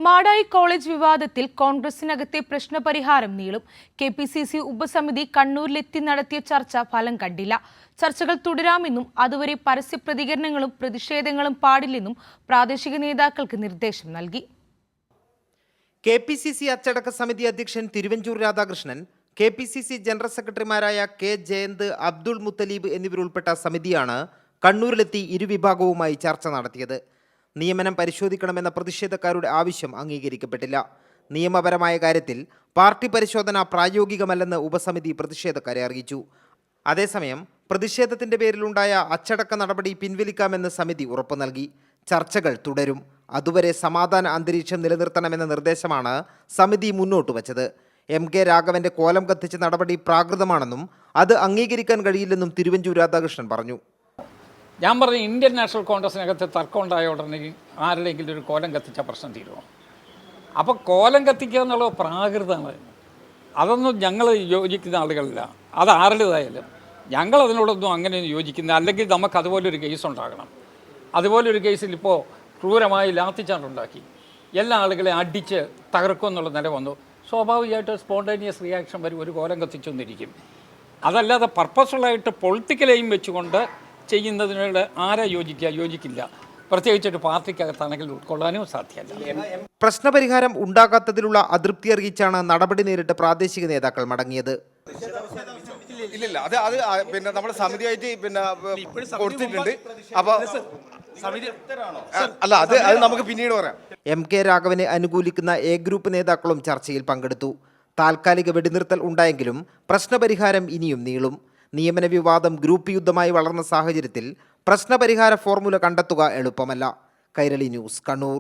Madayi college വിവാദത്തിൽ കോൺഗ്രസിനകത്തെ പ്രശ്നപരിഹാരം നീളും. KPCC ഉപസമിതി കണ്ണൂരിലെത്തി നടത്തിയ ചർച്ച ഫലം കണ്ടില്ല. ചർച്ചകൾ തുടരാമെന്നും അതുവരെ പരസ്യ പ്രതികരണങ്ങളും പ്രതിഷേധങ്ങളും പാടില്ലെന്നും പ്രാദേശിക നേതാക്കൾക്ക് നിർദ്ദേശം നൽകി. കെപിസിസി അച്ചടക്ക സമിതി അധ്യക്ഷൻ തിരുവഞ്ചൂർ രാധാകൃഷ്ണൻ, കെപിസിസി ജനറൽ സെക്രട്ടറിമാരായ കെ ജയന്ത്, അബ്ദുൾ മുത്തലീബ് എന്നിവരുൾപ്പെട്ട സമിതിയാണ് കണ്ണൂരിലെത്തി ഇരുവിഭാഗവുമായി ചർച്ച നടത്തിയത്. നിയമനം പരിശോധിക്കണമെന്ന പ്രതിഷേധക്കാരുടെ ആവശ്യം അംഗീകരിക്കപ്പെട്ടില്ല. നിയമപരമായ കാര്യത്തിൽ പാർട്ടി പരിശോധന പ്രായോഗികമല്ലെന്ന് ഉപസമിതി പ്രതിഷേധക്കാരെ അറിയിച്ചു. അതേസമയം പ്രതിഷേധത്തിന്റെ പേരിലുണ്ടായ അച്ചടക്ക നടപടി പിൻവലിക്കാമെന്ന് സമിതി ഉറപ്പു നൽകി. ചർച്ചകൾ തുടരും. അതുവരെ സമാധാന അന്തരീക്ഷം നിലനിർത്തണമെന്ന നിർദ്ദേശമാണ് സമിതി മുന്നോട്ട് വച്ചത്. MK രാഘവന്റെ കോലം കത്തിച്ച നടപടി പ്രാകൃതമാണെന്നും അത് അംഗീകരിക്കാൻ കഴിയില്ലെന്നും തിരുവഞ്ചൂർ രാധാകൃഷ്ണൻ പറഞ്ഞു. ഞാൻ പറഞ്ഞു, ഇന്ത്യൻ നാഷണൽ കോൺഗ്രസിനകത്ത് തർക്കം ഉണ്ടായ ഉടനെ ആരുടെയെങ്കിലും ഒരു കോലം കത്തിച്ച പ്രശ്നം തീരുമോ? അപ്പോൾ കോലം കത്തിക്കുക എന്നുള്ളത് പ്രാകൃതമാണ്. അതൊന്നും ഞങ്ങൾ യോജിക്കുന്ന ആളുകളില്ല. അത് ആരുടേതായാലും ഞങ്ങൾ അതിനോടൊന്നും അങ്ങനെ യോജിക്കുന്ന, അല്ലെങ്കിൽ നമുക്ക് അതുപോലൊരു കേസ് ഉണ്ടാകണം. അതുപോലൊരു കേസിൽ ഇപ്പോൾ ക്രൂരമായി ലാത്തിച്ചാർജുണ്ടാക്കി എല്ലാ ആളുകളെ അടിച്ച് തകർക്കും എന്നുള്ള നില വന്നു. സ്വാഭാവികമായിട്ട് സ്പോണ്ടേനിയസ് റിയാക്ഷൻ വരും, ഒരു കോലം കത്തിച്ചൊന്നിരിക്കും. അതല്ലാതെ പർപ്പസ്ഫുള്ളായിട്ട് പൊളിറ്റിക്കൽ എയിം വെച്ചുകൊണ്ട് ചെയ്യുന്നതിനോട് ആരാ യോജിക്കില്ല. പ്രത്യേകിച്ചിട്ട് പാർട്ടിക്കകത്താണെങ്കിൽ ഉൾക്കൊള്ളാനും സാധ്യമല്ല. പ്രശ്നപരിഹാരം ഉണ്ടാകാത്തതിലുള്ള അതൃപ്തി അറിയിച്ചാണ് നടപടി നേരിട്ട് പ്രാദേശിക നേതാക്കൾ മടങ്ങിയത്. ഇല്ലില്ല, അത് പിന്നെ നമ്മുടെ സമിതിയായിട്ട് പിന്നെ കൊടുത്തിട്ടുണ്ട്. അപ്പോൾ അല്ല, അത് നമുക്ക് പിന്നീട് പറയാം. MK രാഘവനെ അനുകൂലിക്കുന്ന A ഗ്രൂപ്പ് നേതാക്കളും ചർച്ചയിൽ പങ്കെടുത്തു. താൽക്കാലിക വെടിനിർത്തൽ ഉണ്ടായെങ്കിലും പ്രശ്നപരിഹാരം ഇനിയും നീളും. നിയമന വിവാദം ഗ്രൂപ്പ് യുദ്ധമായി വളർന്ന സാഹചര്യത്തിൽ പ്രശ്നപരിഹാര ഫോർമുല കണ്ടെത്തുക എളുപ്പമല്ല. കൈരളി ന്യൂസ്, കണ്ണൂർ.